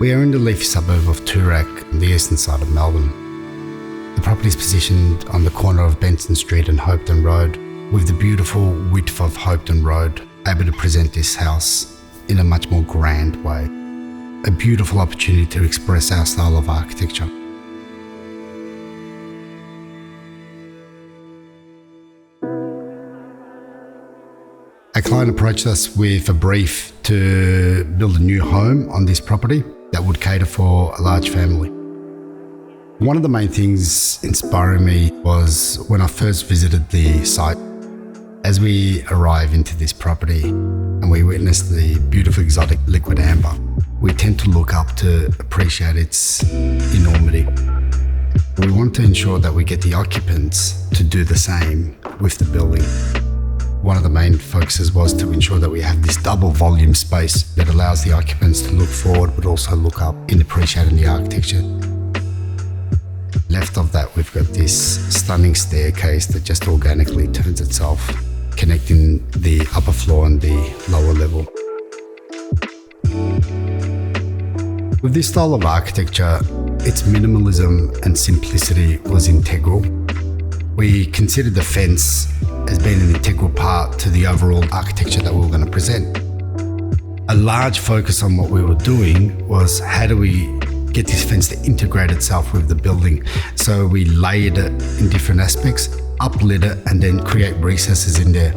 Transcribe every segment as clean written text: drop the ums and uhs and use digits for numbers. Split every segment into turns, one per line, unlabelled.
We are in the leafy suburb of Toorak on the eastern side of Melbourne. The property is positioned on the corner of Benson Street and Hopetoun Road, with the beautiful width of Hopetoun Road able to present this house in a much more grand way. A beautiful opportunity to express our style of architecture. A client approached us with a brief to build a new home on this property that would cater for a large family. One of the main things inspiring me was when I first visited the site. As we arrive into this property and we witness the beautiful exotic liquid amber, we tend to look up to appreciate its enormity. We want to ensure that we get the occupants to do the same with the building. One of the main focuses was to ensure that we have this double volume space that allows the occupants to look forward but also look up in appreciating the architecture. Left of that, we've got this stunning staircase that just organically turns itself, connecting the upper floor and the lower level. With this style of architecture, its minimalism and simplicity was integral. We considered the fence as being an integral part to the overall architecture that we were going to present. A large focus on what we were doing was how do we get this fence to integrate itself with the building. So we layered it in different aspects, uplit it, and then create recesses in there.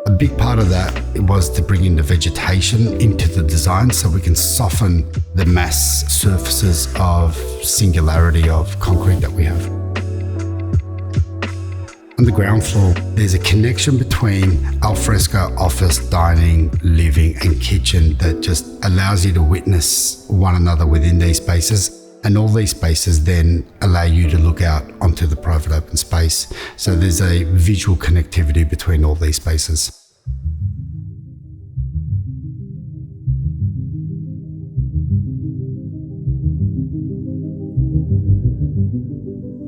A big part of that was to bring in the vegetation into the design so we can soften the mass surfaces of singularity of concrete that we have. On the ground floor, there's a connection between alfresco office, dining, living and kitchen that just allows you to witness one another within these spaces. And all these spaces then allow you to look out onto the private open space. So there's a visual connectivity between all these spaces.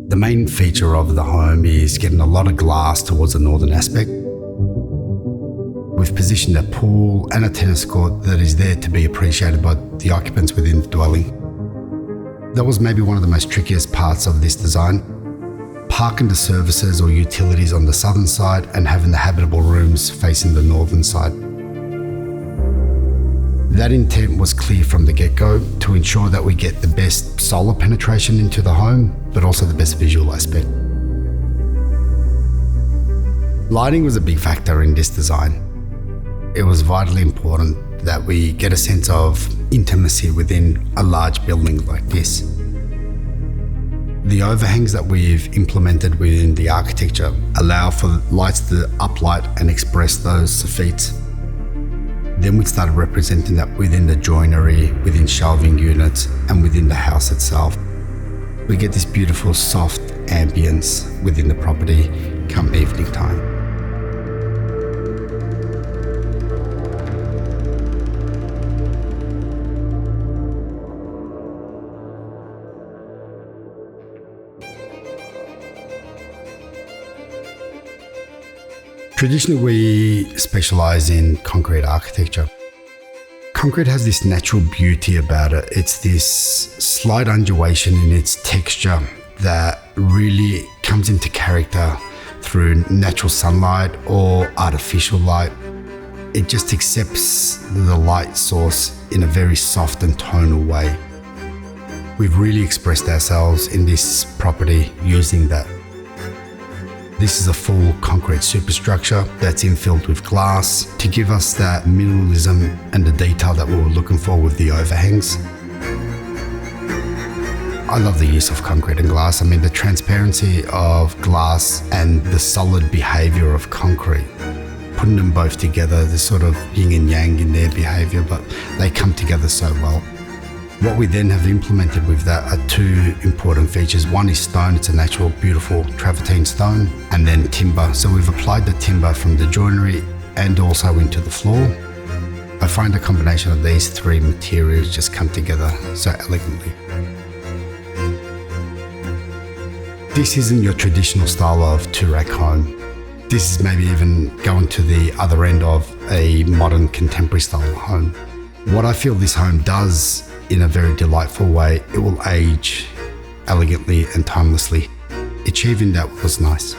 The main feature of the home is getting a lot of glass towards the northern aspect. We've positioned a pool and a tennis court that is there to be appreciated by the occupants within the dwelling. That was maybe one of the most trickiest parts of this design. Parking the services or utilities on the southern side and having the habitable rooms facing the northern side. That intent was clear from the get-go to ensure that we get the best solar penetration into the home, but also the best visual aspect. Lighting was a big factor in this design. It was vitally important that we get a sense of intimacy within a large building like this. The overhangs that we've implemented within the architecture allow for lights to uplight and express those soffits. Then we started representing that within the joinery, within shelving units, and within the house itself. We get this beautiful soft ambience within the property come evening time. Traditionally, we specialise in concrete architecture. Concrete has this natural beauty about it. It's this slight undulation in its texture that really comes into character through natural sunlight or artificial light. It just accepts the light source in a very soft and tonal way. We've really expressed ourselves in this property using that. This is a full concrete superstructure that's infilled with glass to give us that minimalism and the detail that we were looking for with the overhangs. I love the use of concrete and glass. I mean, the transparency of glass and the solid behaviour of concrete, putting them both together, the sort of yin and yang in their behaviour, but they come together so well. What we then have implemented with that are two important features. One is stone, it's a natural, beautiful travertine stone, and then timber. So we've applied the timber from the joinery and also into the floor. I find a combination of these three materials just come together so elegantly. This isn't your traditional style of Toorak home. This is maybe even going to the other end of a modern contemporary style home. What I feel this home does in a very delightful way, it will age elegantly and timelessly. Achieving that was nice.